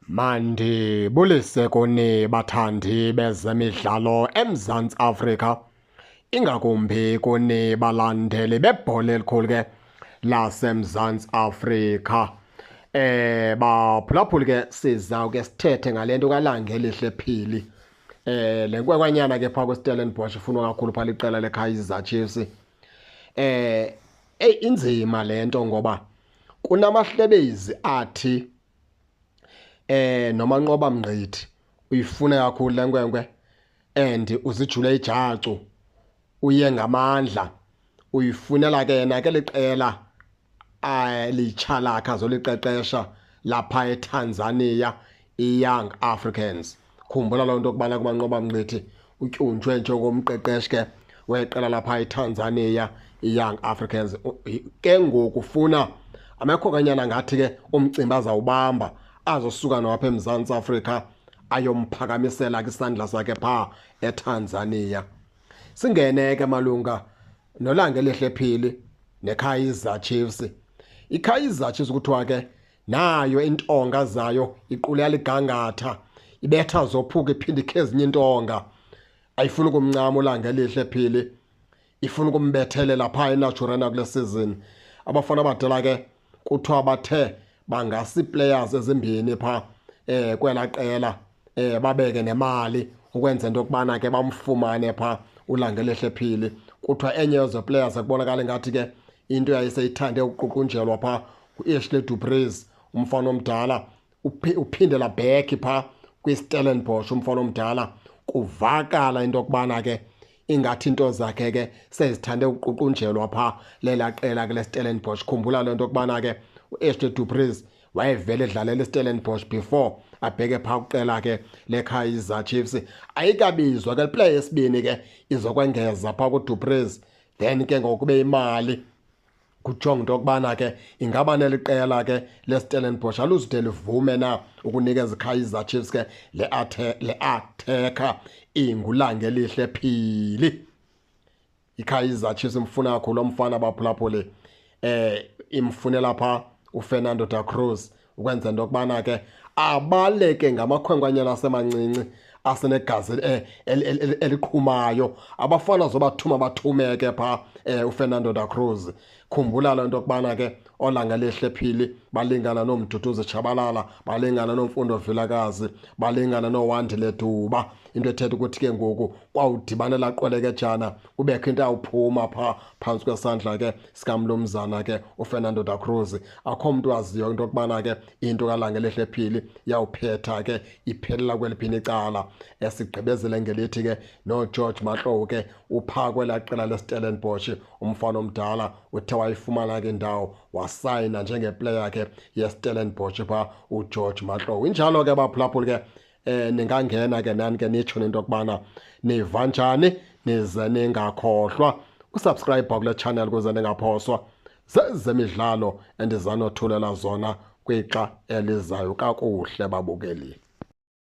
Mandibulise kuni bathandi bezemidlalo eMzantsi Afrika, ingakumbi kuni balandeli bebhola elikhulu ke laseMzantsi Afrika. Baphulaphuli ke sizawuke sithethe ngale nto kaLangelihle Phili. Le nkwekwanyana ke phaa kweStellenbosch ifunwa kakhulu phaa liqela leKaizer Chiefs. Inzima le nto ngoba kunamahlebezi athi noManqoba Mngqithi uyifuna kakhulu le nkwenkwe and uzijule ijacu uye ngamandla uyifunela ke yena ke liqela litsha lakhe azoliqeqesha lapha eTanzania iYoung Africans. Khumbula loo nto kubana kuManqoba Mngqithi utyunjwe njengomqeqeshi ke weqela lapha eTanzania iYoung Africans. Ke ngoku ufuna amakhokanyana ngathi ke umcimbi azawubamba azosuka nowapha eMzantsi Afrika ayomphakamisela kwisandla sakhe phaa eTanzania. Singene ke malunga noLangelihle Phili neKaizer Chiefs. IKaizer Chiefs kuthiwa ke nayo intonga zayo iqule ligangatha ibetha zophuka iphinde ikhe ezinye intonga. Ayifuni ukumncama uLangelihle Phili, ifuna ukumbethelela phaa eNaturena kule season. Abafana abadala ke kuthiwa bathe bangasi players ezimbini phaa kwela qela babeke nemali ukwenza into yokubana ke bamfumane phaa uLangelihle Phili. Kuthiwa enye yezo players kubonakala ngathi ke into yayiseyithande uququnjelwa phaa uAshley Dupreez, umfana omdala uphindela back phaa kwiStellenbosch. Umfana omdala kuvakala into yokubana ke ingathi into zakhe ke sezithande uququnjelwa phaa lela qela ke leStellenbosch. Khumbula le nto yokubana ke uAshley Dupreez wayevele edlalela iStellenbosch before abheke phaa kuqela ke leKaizer Chiefs. Ayikabizwa ke play yesibini ke izokwengeza phaa kuDupreez, then ke ngokube imali kujonga into yokubana ke ingaba neliqela ke leStellenbosch aluzude livume na ukunikeza iKaizer Chiefs ke le attacker inguLangelihle Phili. IKaizer Chiefs imfuna kakhulu umfana baphulaphuli, imfunela phaa uFernando da Cruz ukwenza into yokubana ke abaleke ngamakhwenkwanyana asemancinci asenegazi eliqhumayo. Abafana zobathuma bathumeke phaa uFernando da Cruz. Khumbula loo nto yokubana ke oLangelihle Phili balingana noMduduzi Tshabalala, balingana noMfundo Vilakazi, balingana noWandile Duba. Into ethetha ukuthi ke ngoku kwawudibanela qolekejana kubekho into awuphuma phaa phantsi kwesandla ke sikamnumzana ke uFernando da Cruz. Akho mntu waziyo into yokubana ke into kaLangelihle Phili yawuphetha ke iphelela kweliphini icala. Esigqibezele ngelithi ke noGeorge Mahlowu ke uphaa kwelaa qela leStellenbosch. Umfana omdala uthe wayifumana ke indawo wasayina njengeplayer ke yeStellenbosch phaa uGeorge Mahlowu. Injalo ke baphulaphuli ke ningangena ke nani ke nitsho nento yokubana niva njani, nize ningakhohlwa usubscribe kule channel ukuze ningaphoswa zezemidlalo endizanothulela zona kwixa elizayo kakuhle babukeli.